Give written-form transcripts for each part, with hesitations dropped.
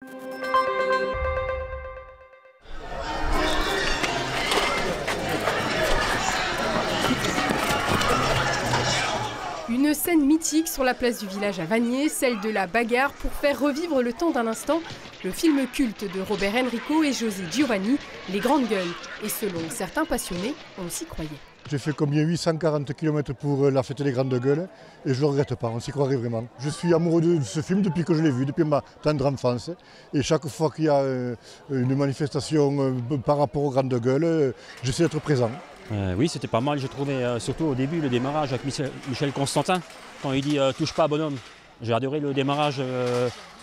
Une scène mythique sur la place du village à Vanier, celle de la bagarre pour faire revivre le temps d'un instant le film culte de Robert Enrico et José Giovanni, Les Grandes Gueules. Et selon certains passionnés, on s'y croyait. J'ai fait combien 840 km pour la fête des Grandes Gueules et je ne le regrette pas, on s'y croirait vraiment. Je suis amoureux de ce film depuis que je l'ai vu, depuis ma tendre enfance. Et chaque fois qu'il y a une manifestation par rapport aux Grandes Gueules, j'essaie d'être présent. Oui, c'était pas mal, j'ai trouvé, surtout au début, le démarrage avec Michel Constantin, quand il dit « touche pas bonhomme ». J'ai adoré le démarrage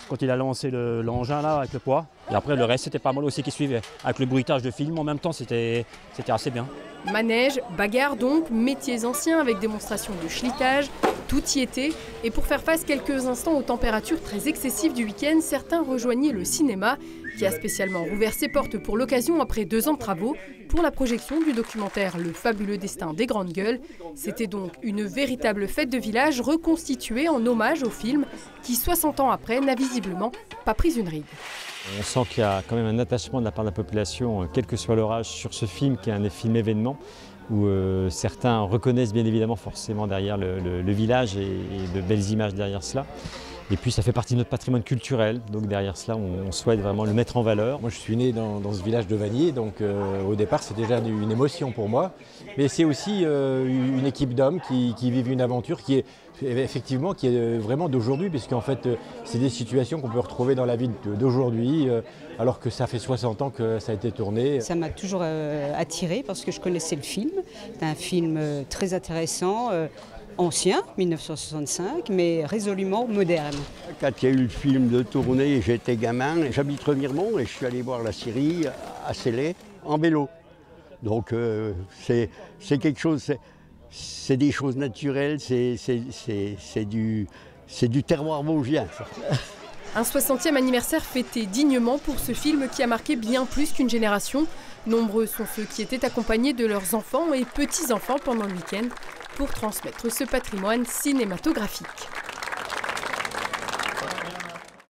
quand il a lancé l'engin là avec le poids. Et après, le reste, c'était pas mal aussi qui suivait. Avec le bruitage de film en même temps, c'était assez bien. Manège, bagarre donc, métiers anciens avec démonstration de schlitage, tout y était. Et pour faire face quelques instants aux températures très excessives du week-end, certains rejoignaient le cinéma, qui a spécialement rouvert ses portes pour l'occasion après 2 ans de travaux, pour la projection du documentaire Le fabuleux destin des Grandes Gueules. C'était donc une véritable fête de village reconstituée en hommage au film, qui 60 ans après n'a visiblement pas pris une ride. On sent qu'il y a quand même un attachement de la part de la population, quel que soit leur âge, sur ce film qui est un film événement, où certains reconnaissent bien évidemment forcément derrière le village et de belles images derrière cela. Et puis ça fait partie de notre patrimoine culturel, donc derrière cela on souhaite vraiment le mettre en valeur. Moi je suis né dans ce village de Vanier, donc au départ c'est déjà une émotion pour moi. Mais c'est aussi une équipe d'hommes qui vivent une aventure qui est vraiment d'aujourd'hui, puisqu'en fait c'est des situations qu'on peut retrouver dans la vie d'aujourd'hui, alors que ça fait 60 ans que ça a été tourné. Ça m'a toujours attirée parce que je connaissais le film. C'est un film très intéressant. Ancien, 1965, mais résolument moderne. Quand il y a eu le film de tournée, j'étais gamin, j'habite Remiremont et je suis allé voir la Syrie à Célé en vélo. Donc c'est quelque chose, c'est des choses naturelles, c'est du terroir vosgien. Un 60e anniversaire fêté dignement pour ce film qui a marqué bien plus qu'une génération. Nombreux sont ceux qui étaient accompagnés de leurs enfants et petits-enfants pendant le week-end pour transmettre ce patrimoine cinématographique.